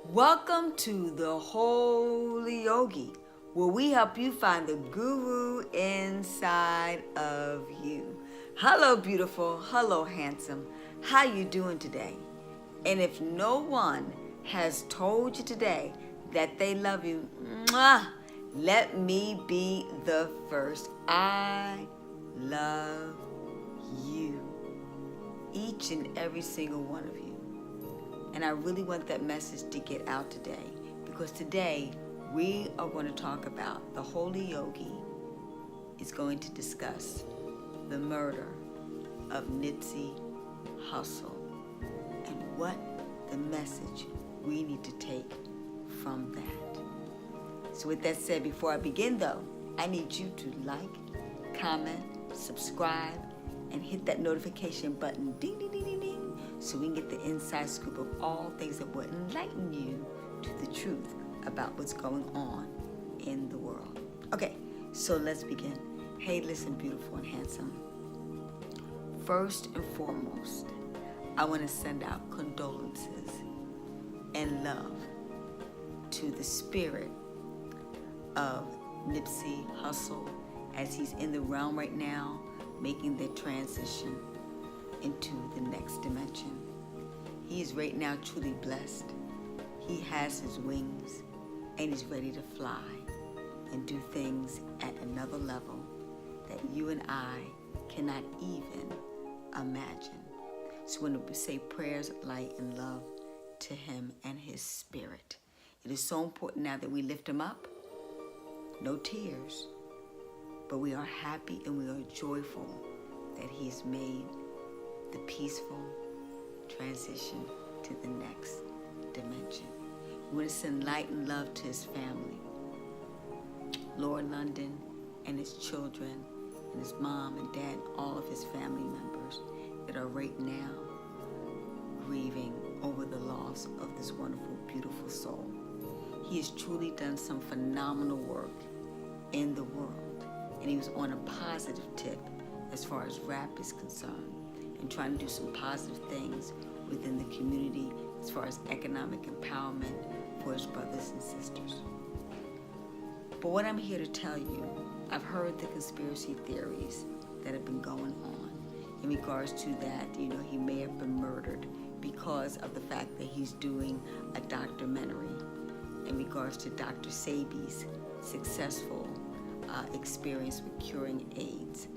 Welcome to the Holy Yogi, where we help you find the guru inside of you. Hello, beautiful. Hello, handsome. How you doing today? And if no one has told you today that they love you, mwah, let me be the first. I love you. Each and every single one of you. And I really want that message to get out today, because today we are going to talk about the Holy Yogi is going to discuss the murder of Nipsy Hussle and what the message we need to take from that. So with that said, before I begin though, I need you to like, comment, subscribe, and hit that notification button, ding, ding, ding, ding, ding, so we can get the inside scoop of all things that will enlighten you to the truth about what's going on in the world. Okay, so let's begin. Hey, listen, beautiful and handsome. First and foremost, I want to send out condolences and love to the spirit of Nipsy Hussle as he's in the realm right now, making the transition into the next dimension. He is right now truly blessed. He has his wings and he's ready to fly and do things at another level that you and I cannot even imagine. So when we say prayers, light, and love to him and his spirit, it is so important now that we lift him up. No tears, but we are happy and we are joyful that he's made the peaceful transition to the next dimension. We want to send light and love to his family, Lord London and his children and his mom and dad, all of his family members that are right now grieving over the loss of this wonderful, beautiful soul. He has truly done some phenomenal work in the world, and he was on a positive tip as far as rap is concerned, and trying to do some positive things within the community as far as economic empowerment for his brothers and sisters. But what I'm here to tell you, I've heard the conspiracy theories that have been going on in regards to that, he may have been murdered because of the fact that he's doing a documentary in regards to Dr. Sebi's successful experience with curing AIDS.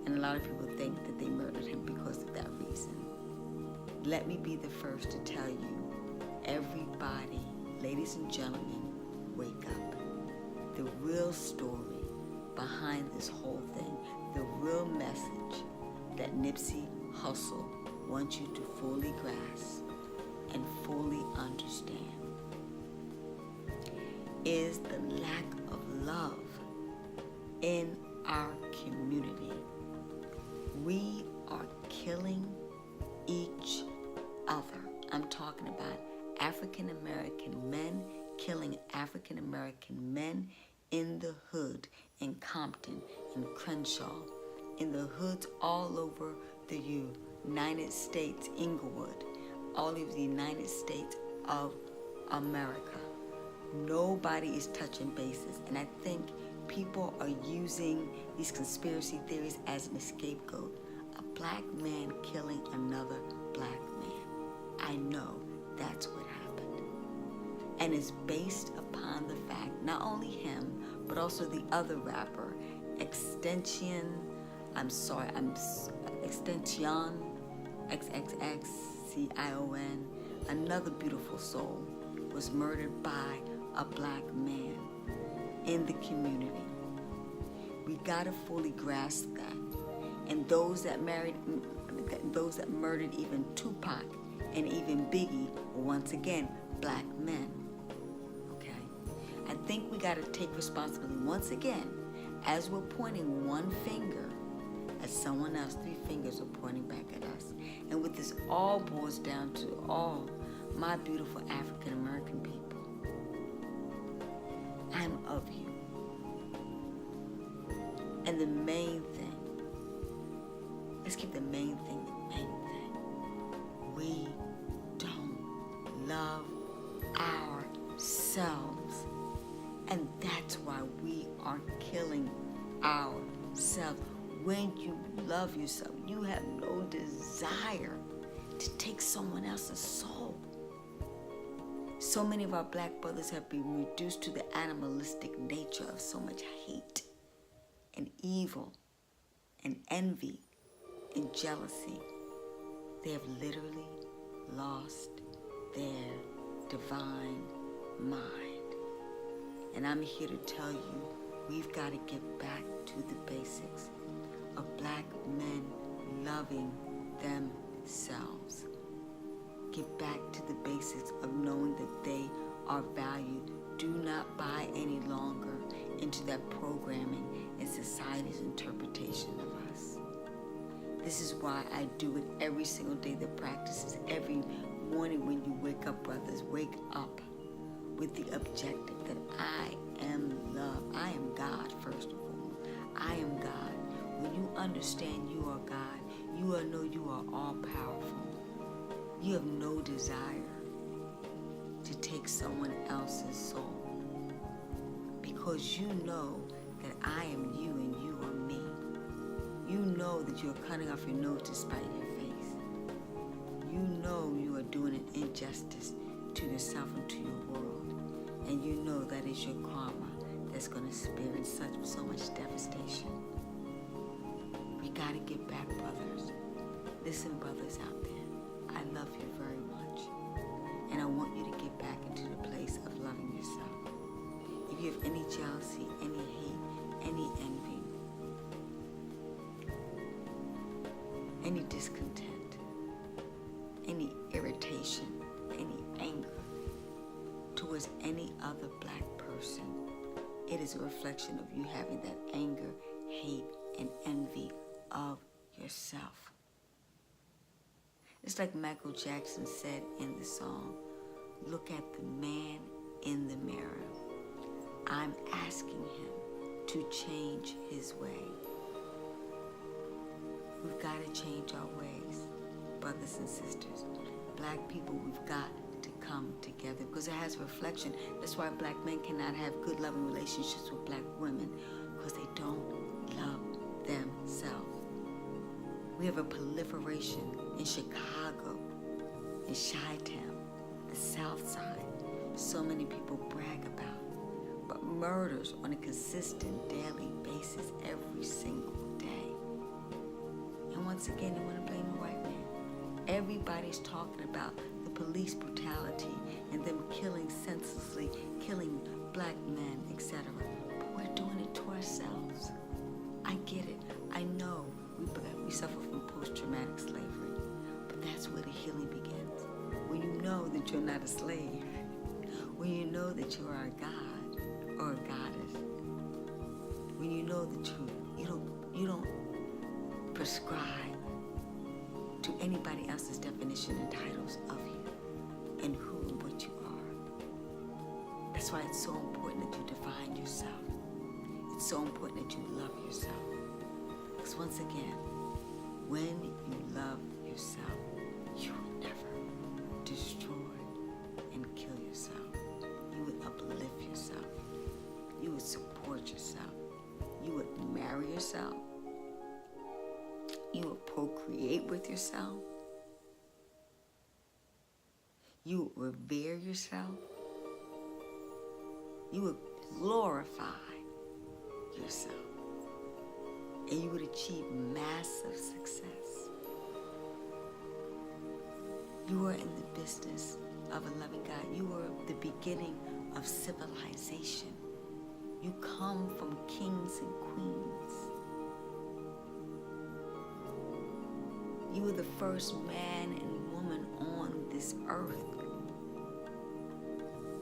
And a lot of people think that they murdered him because of that reason. Let me be the first to tell you, everybody, ladies and gentlemen, wake up. The real story behind this whole thing, the real message that Nipsey Hussle wants you to fully grasp and fully understand is the lack of love in our community. We are killing each other. I'm talking about African American men killing African American men in the hood, in Compton, in Crenshaw, in the hoods all over the United States, Inglewood, all over the United States of America. Nobody is touching bases, and I think people are using these conspiracy theories as an scapegoat. A black man killing another black man. I know that's what happened. And it's based upon the fact, not only him, but also the other rapper, Extension, XXXCION, another beautiful soul, was murdered by a black man in the community. We gotta fully grasp that. And those that murdered even Tupac and even Biggie were once again black men. Okay? I think we gotta take responsibility once again, as we're pointing one finger at someone else, three fingers are pointing back at us. And what this all boils down to, all my beautiful African American people, I'm of you. And the main thing, let's keep the main thing the main thing. We don't love ourselves. And that's why we are killing ourselves. When you love yourself, you have no desire to take someone else's soul. So many of our black brothers have been reduced to the animalistic nature of so much hate and evil and envy and jealousy. They have literally lost their divine mind. And I'm here to tell you, we've got to get back to the basics of black men loving themselves. Get back to the basics of knowing that they are valued. Do not buy any longer into that programming and society's interpretation of us. This is why I do it every single day. The practices every morning when you wake up, brothers. Wake up with the objective that I am love. I am God, first of all. I am God. When you understand you are God, you will know you are all powerful. You have no desire to take someone else's soul, because you know that I am you and you are me. You know that you are cutting off your nose to spite your face. You know you are doing an injustice to yourself and to your world. And you know that is your karma that's going to experience so much devastation. We got to get back, brothers. Listen, brothers out there. I love you very much. And I want you to get back into the place of loving yourself. If you have any jealousy, any hate, any envy, any discontent, any irritation, any anger towards any other black person, it is a reflection of you having that anger, hate, and envy of yourself. It's like Michael Jackson said in the song, look at the man in the mirror. I'm asking him to change his way. We've got to change our ways, brothers and sisters. Black people, we've got to come together because it has reflection. That's why black men cannot have good, loving relationships with black women, because they don't love themselves. We have a proliferation in Chicago, in Chi-Town, the South Side. So many people brag about, but murders on a consistent daily basis every single day. And once again, they want to blame the white man. Everybody's talking about the police brutality and them killing senselessly, killing black men, etc. But we're doing it to ourselves. I get it. I know we suffer from post-traumatic slavery, but that's where the healing begins. When you know that you're not a slave, when you know that you are a god or a goddess, when you know that you don't prescribe to anybody else's definition and titles of you and who and what you are. That's why it's so important that you define yourself. It's so important that you love yourself. Because once again, when you love yourself, you will never destroy and kill yourself. You would uplift yourself. You would support yourself. You would marry yourself. You would procreate with yourself. You would revere yourself. You would glorify yourself. And you would achieve massive success. You are in the business of a loving God. You are the beginning of civilization. You come from kings and queens. You were the first man and woman on this earth.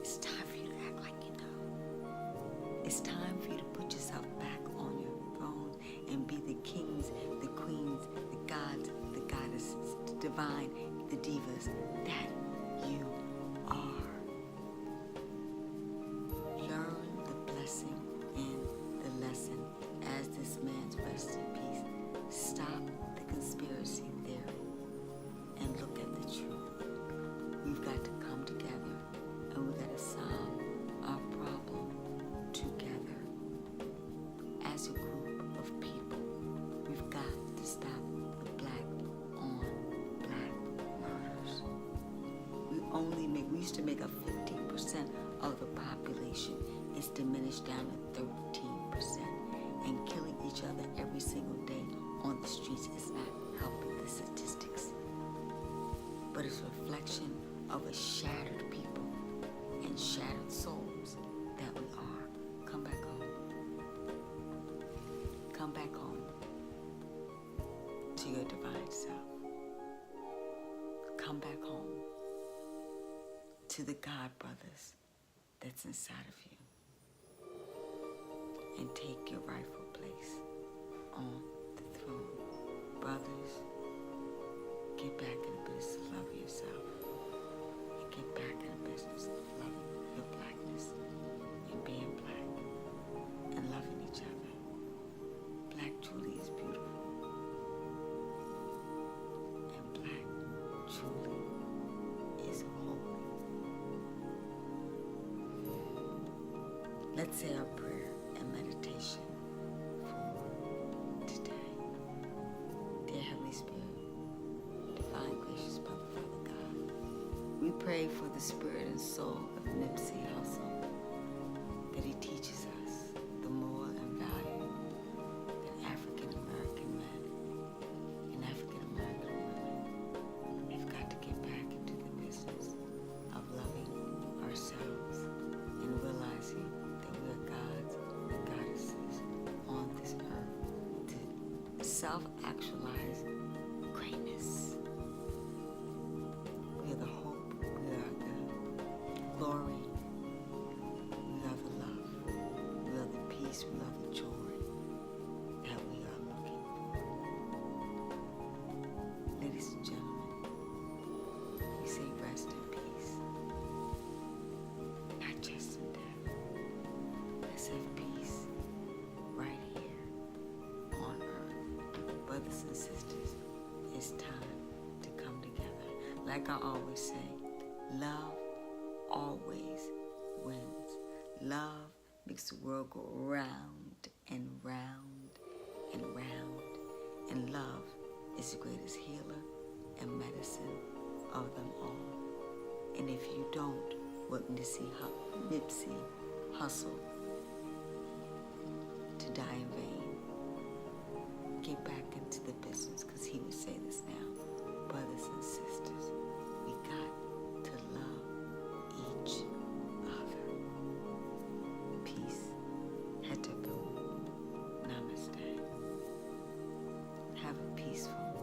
It's time for you to act like you know. It's time for you to put yourself back on your throne and be the kings, the queens, the gods, the goddesses, the divine, the divas that you are. Learn the blessing in the lesson as this man's rest in peace. Stop the conspiracy theory and look at the truth. We've got to come together and we used to make up 15% of the population. It's diminished down to 13%. And killing each other every single day on the streets is not helping the statistics. But it's a reflection of a shattered people and shattered souls that we are. Come back home. Come back home to your divine self. Come back home to the God brothers that's inside of you. And take your rightful place on the throne. Brothers, get back in the business of loving yourself. And get back in the business of loving your blackness and being black and loving each other. Black truly is beautiful. And black truly is holy. Let's say our prayer and meditation for today. Dear Heavenly Spirit, divine gracious Mother, Father God, we pray for the spirit and soul of Nipsy Hussle, that he teaches us the moral and value that African American men and African American women have got to get back into the business of loving ourselves and realizing that we are gods and goddesses on this earth to self-actualize greatness. We are the hope, we are the glory, we are the love, we are the peace, we are the joy that we are looking for. Ladies and gentlemen, we say rest in peace, not just in death. Let's have peace right here on earth. Brothers and sisters, it's time to come together. Like I always say, love always wins. Love makes the world go round and round and round. And love is the greatest healer and medicine of them all. And if you don't, what Nipsy Hussle to die in vain, get back into the business, because he would say this now. Brothers and sisters, we got to love each other. Peace. Hetabu. Namaste. Have a peaceful